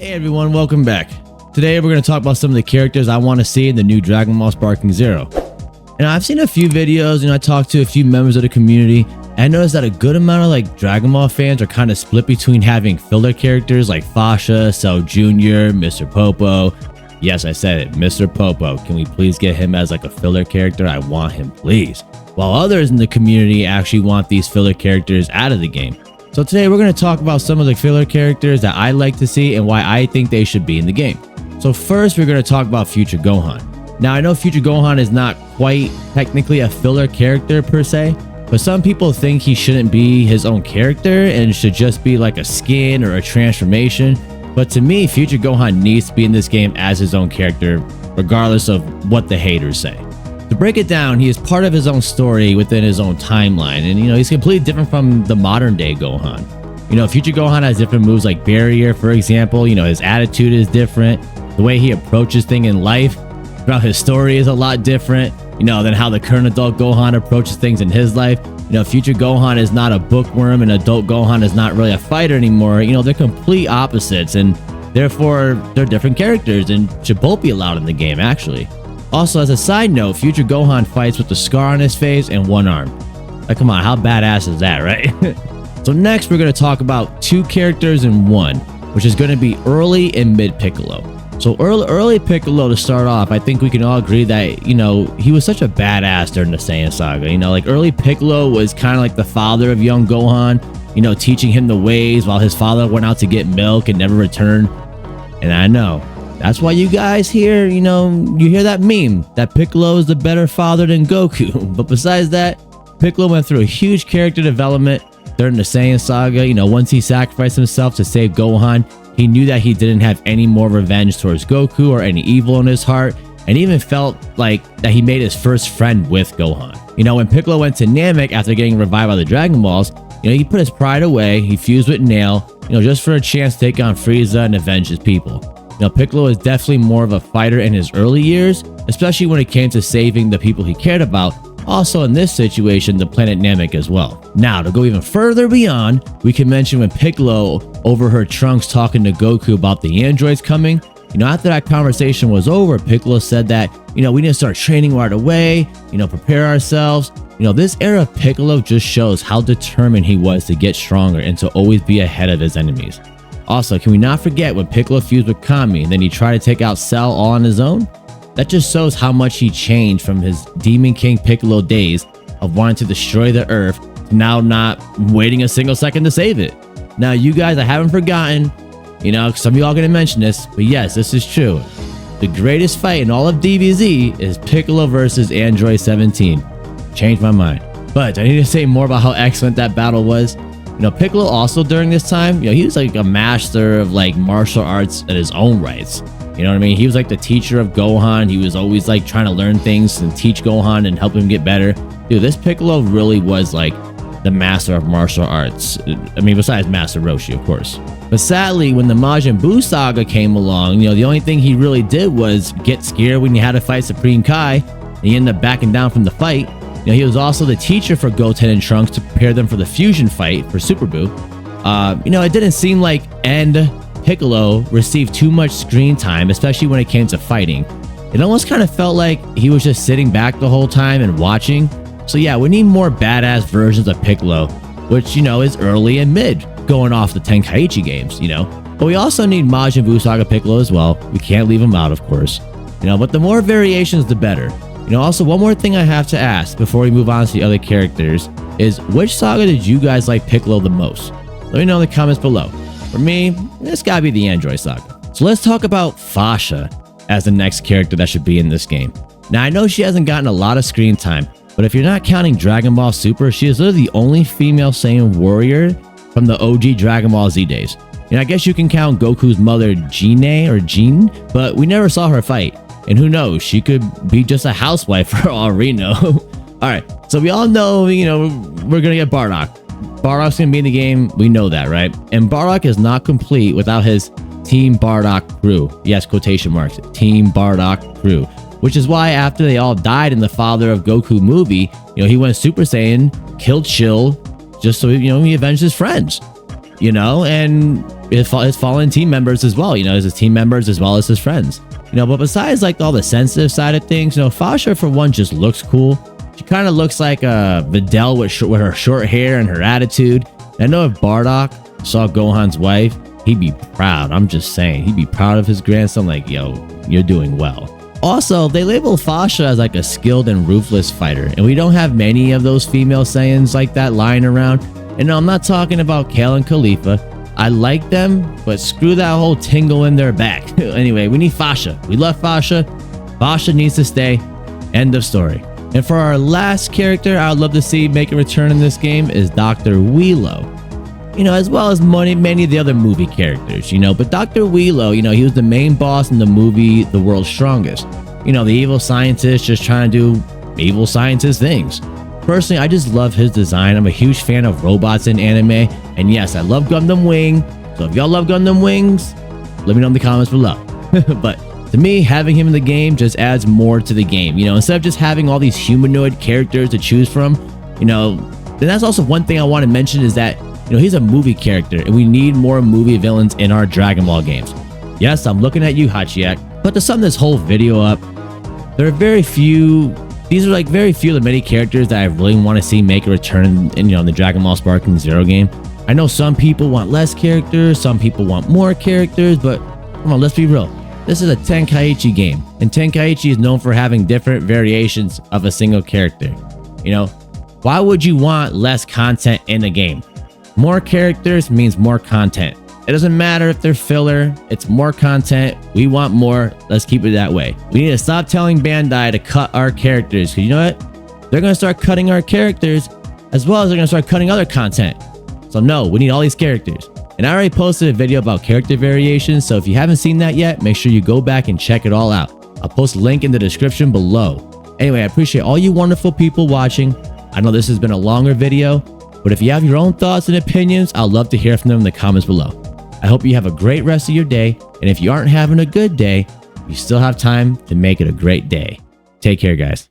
Hey everyone, welcome back. Today we're going to talk about some of the characters I want to see in the new Dragon Ball Sparking Zero. And I've seen a few videos and I talked to a few members of the community, and I noticed that a good amount of Dragon Ball fans are kind of split between having filler characters like Fasha, Cell Jr., Mr. Popo. Yes, I said it, Mr. Popo. Can we please get him as a filler character? I want him, please. While others in the community actually want these filler characters out of the game. So today we're going to talk about some of the filler characters that I like to see and why I think they should be in the game. So first we're going to talk about Future Gohan. Now I know Future Gohan is not quite technically a filler character per se, but some people think he shouldn't be his own character and should just be like a skin or a transformation. But to me, Future Gohan needs to be in this game as his own character, regardless of what the haters say. To break it down, he is part of his own story within his own timeline, and he's completely different from the modern day Gohan. Future Gohan has different moves like Barrier, for example. His attitude is different. The way he approaches things in life throughout his story is a lot different, than how the current adult Gohan approaches things in his life. Future Gohan is not a bookworm, and adult Gohan is not really a fighter anymore. They're complete opposites, and therefore they're different characters and should both be allowed in the game, actually. Also, as a side note, Future Gohan fights with a scar on his face and one arm. Come on, how badass is that, right? So next, we're going to talk about two characters in one, which is going to be early and mid Piccolo. So early Piccolo, to start off, I think we can all agree that, he was such a badass during the Saiyan saga. Early Piccolo was kind of like the father of young Gohan, teaching him the ways while his father went out to get milk and never returned. And I know, that's why you guys hear, you hear that meme that Piccolo is the better father than Goku. But besides that, Piccolo went through a huge character development during the Saiyan saga. Once he sacrificed himself to save Gohan, he knew that he didn't have any more revenge towards Goku or any evil in his heart, and even felt like that he made his first friend with Gohan. When Piccolo went to Namek after getting revived by the Dragon Balls, he put his pride away, he fused with Nail, just for a chance to take on Frieza and avenge his people. Piccolo is definitely more of a fighter in his early years, especially when it came to saving the people he cared about. Also in this situation, the planet Namek as well. Now, to go even further beyond, we can mention when Piccolo overheard Trunks talking to Goku about the androids coming. After that conversation was over, Piccolo said that, we need to start training right away, prepare ourselves. This era of Piccolo just shows how determined he was to get stronger and to always be ahead of his enemies. Also, can we not forget when Piccolo fused with Kami and then he tried to take out Cell all on his own? That just shows how much he changed from his Demon King Piccolo days of wanting to destroy the Earth to now not waiting a single second to save it. Now, you guys, I haven't forgotten, some of y'all gonna mention this, but yes, this is true. The greatest fight in all of DBZ is Piccolo versus Android 17. Changed my mind. But I need to say more about how excellent that battle was. Piccolo also during this time, he was like a master of martial arts in his own rights. You know what I mean? He was like the teacher of Gohan. He was always trying to learn things and teach Gohan and help him get better. Dude, this Piccolo really was the master of martial arts. I mean, besides Master Roshi, of course. But sadly, when the Majin Buu saga came along, the only thing he really did was get scared when he had to fight Supreme Kai, and he ended up backing down from the fight. He was also the teacher for Goten and Trunks to prepare them for the fusion fight for Super Buu. It didn't seem like Piccolo received too much screen time, especially when it came to fighting. It almost kind of felt like he was just sitting back the whole time and watching. So yeah, we need more badass versions of Piccolo, which, is early and mid, going off the Tenkaichi games, But we also need Majin Buu Saga Piccolo as well. We can't leave him out, of course. But the more variations, the better. Also, one more thing I have to ask before we move on to the other characters is, which saga did you guys like Piccolo the most? Let me know in the comments below. For me, it's gotta be the Android saga. So let's talk about Fasha as the next character that should be in this game. Now, I know she hasn't gotten a lot of screen time, but if you're not counting Dragon Ball Super, she is literally the only female Saiyan warrior from the OG Dragon Ball Z days. I guess you can count Goku's mother, Jean, but we never saw her fight. And who knows, she could be just a housewife for all we know. Alright, so we all know, we're gonna get Bardock. Bardock's gonna be in the game, we know that, right? And Bardock is not complete without his Team Bardock crew. Yes, quotation marks, Team Bardock crew. Which is why after they all died in the Father of Goku movie, he went Super Saiyan, killed Chill, just so, he avenged his friends. you know, and his fallen team members as well, you know, his team members as well as his friends, you know. But besides like all the sensitive side of things, you know, Fasha for one just looks cool. She kind of looks like Videl with her short hair and her attitude. And I know if Bardock saw Gohan's wife, he'd be proud. I'm just saying, he'd be proud of his grandson. Like, yo, you're doing well. Also, they label Fasha as like a skilled and ruthless fighter, and we don't have many of those female Saiyans like that lying around. And no, I'm not talking about Kale and Khalifa. I like them, but screw that whole tingle in their back. Anyway, we need Fasha. We love Fasha. Fasha needs to stay. End of story. And for our last character I would love to see make a return in this game is Dr. Wheelo. You know, as well as many of the other movie characters, you know. But Dr. Wheelo, you know, he was the main boss in the movie The World's Strongest. You know, the evil scientist just trying to do evil scientist things. Personally, I just love his design. I'm a huge fan of robots in anime. And yes, I love Gundam Wing. So if y'all love Gundam Wings, let me know in the comments below. But to me, having him in the game just adds more to the game. You know, instead of just having all these humanoid characters to choose from, you know, then that's also one thing I want to mention is that, you know, he's a movie character and we need more movie villains in our Dragon Ball games. Yes, I'm looking at you, Hachiyak. But to sum this whole video up, there are very few, these are like very few of the many characters that I really want to see make a return in, you know, in the Dragon Ball Sparking Zero game. I know some people want less characters, some people want more characters, but come on, let's be real. This is a Tenkaichi game, and Tenkaichi is known for having different variations of a single character. You know, why would you want less content in a game? More characters means more content. It doesn't matter if they're filler, it's more content. We want more, let's keep it that way. We need to stop telling Bandai to cut our characters, because you know what? They're going to start cutting our characters, as well as they're going to start cutting other content. So no, we need all these characters. And I already posted a video about character variations, so if you haven't seen that yet, make sure you go back and check it all out. I'll post a link in the description below. Anyway, I appreciate all you wonderful people watching. I know this has been a longer video, but if you have your own thoughts and opinions, I'd love to hear from them in the comments below. I hope you have a great rest of your day, and if you aren't having a good day, you still have time to make it a great day. Take care, guys.